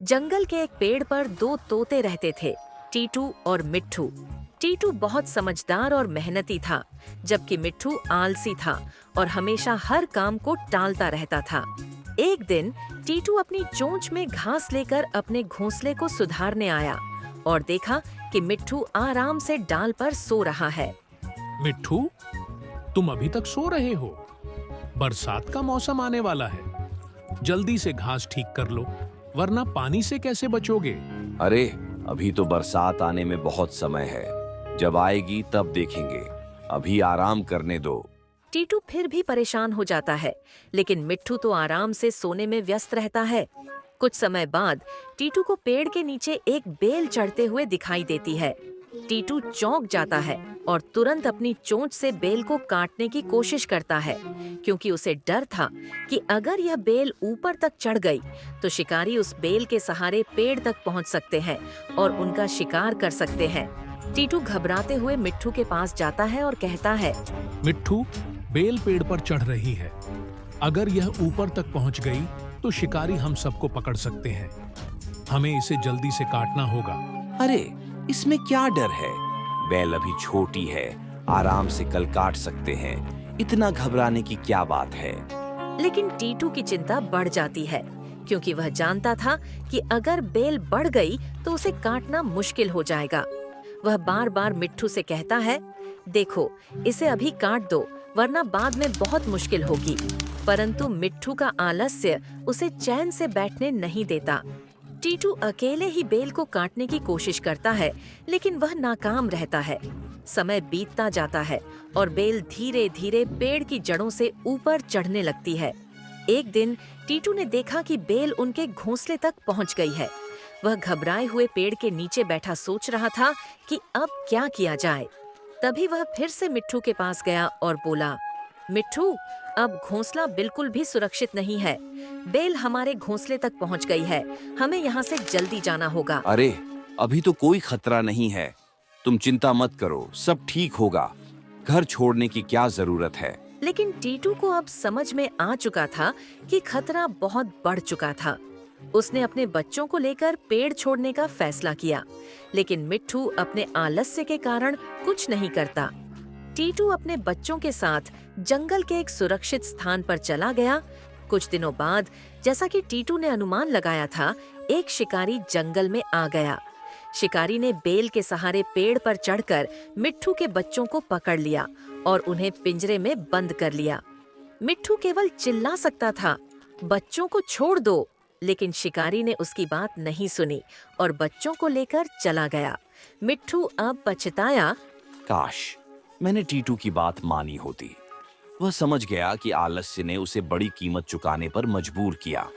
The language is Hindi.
जंगल के एक पेड़ पर दो तोते रहते थे, टीटू और मिट्ठू। टीटू बहुत समझदार और मेहनती था, जबकि मिट्ठू आलसी था और हमेशा हर काम को टालता रहता था। एक दिन टीटू अपनी चोंच में घास लेकर अपने घोंसले को सुधारने आया और देखा कि मिट्ठू आराम से डाल पर सो रहा है। मिट्ठू, तुम अभी तक सो रहे हो? बरसात का मौसम आने वाला है। जल्दी से घास ठीक कर लो, वरना पानी से कैसे बचोगे? अरे, अभी तो बरसात आने में बहुत समय है। जब आएगी तब देखेंगे। अभी आराम करने दो। टीटू फिर भी परेशान हो जाता है, लेकिन मिट्ठू तो आराम से सोने में व्यस्त रहता है। कुछ समय बाद टीटू को पेड़ के नीचे एक बेल चढ़ते हुए दिखाई देती है। टीटू चौंक जाता है और तुरंत अपनी चोंच से बेल को काटने की कोशिश करता है, क्योंकि उसे डर था कि अगर यह बेल ऊपर तक चढ़ गई तो शिकारी उस बेल के सहारे पेड़ तक पहुंच सकते हैं और उनका शिकार कर सकते हैं। टीटू घबराते हुए मिट्ठू के पास जाता है और कहता है, मिट्ठू, बेल पेड़ पर चढ़ रही है। अगर यह ऊपर तक पहुंच गई तो शिकारी हम सबको पकड़ सकते हैं। हमें इसे जल्दी से काटना होगा। अरे, इसमें क्या डर है? बेल अभी छोटी है, आराम से कल काट सकते हैं। इतना घबराने की क्या बात है? लेकिन टीटू की चिंता बढ़ जाती है, क्योंकि वह जानता था कि अगर बेल बढ़ गई तो उसे काटना मुश्किल हो जाएगा। वह बार बार मिट्ठू से कहता है, देखो, इसे अभी काट दो, वरना बाद में बहुत मुश्किल होगी। परंतु मिट्ठू का आलस्य उसे चैन से बैठने नहीं देता। टीटू अकेले ही बेल को काटने की कोशिश करता है, लेकिन वह नाकाम रहता है। समय बीतता जाता है और बेल धीरे धीरे पेड़ की जड़ों से ऊपर चढ़ने लगती है। एक दिन टीटू ने देखा कि बेल उनके घोंसले तक पहुंच गई है। वह घबराए हुए पेड़ के नीचे बैठा सोच रहा था कि अब क्या किया जाए। तभी वह फिर से मिट्ठू के पास गया और बोला, मिट्ठू, अब घोंसला बिल्कुल भी सुरक्षित नहीं है। बेल हमारे घोंसले तक पहुंच गई है। हमें यहाँ से जल्दी जाना होगा। अरे, अभी तो कोई खतरा नहीं है। तुम चिंता मत करो, सब ठीक होगा। घर छोड़ने की क्या जरूरत है? लेकिन टीटू को अब समझ में आ चुका था कि खतरा बहुत बढ़ चुका था। उसने अपने बच्चों को लेकर पेड़ छोड़ने का फैसला किया, लेकिन मिट्ठू अपने आलस्य के कारण कुछ नहीं करता। टीटू अपने बच्चों के साथ जंगल के एक सुरक्षित स्थान पर चला गया। कुछ दिनों बाद, जैसा कि टीटू ने अनुमान लगाया था, एक शिकारी जंगल में आ गया। शिकारी ने बेल के सहारे पेड़ पर चढ़कर मिट्ठू के बच्चों को पकड़ लिया और उन्हें पिंजरे में बंद कर लिया। मिट्ठू केवल चिल्ला सकता था, बच्चों को छोड़ दो, लेकिन शिकारी ने उसकी बात नहीं सुनी और बच्चों को लेकर चला गया। मिट्ठू अब पछताया, काश मैंने टीटू की बात मानी होती। वह समझ गया कि आलस्य ने उसे बड़ी कीमत चुकाने पर मजबूर किया।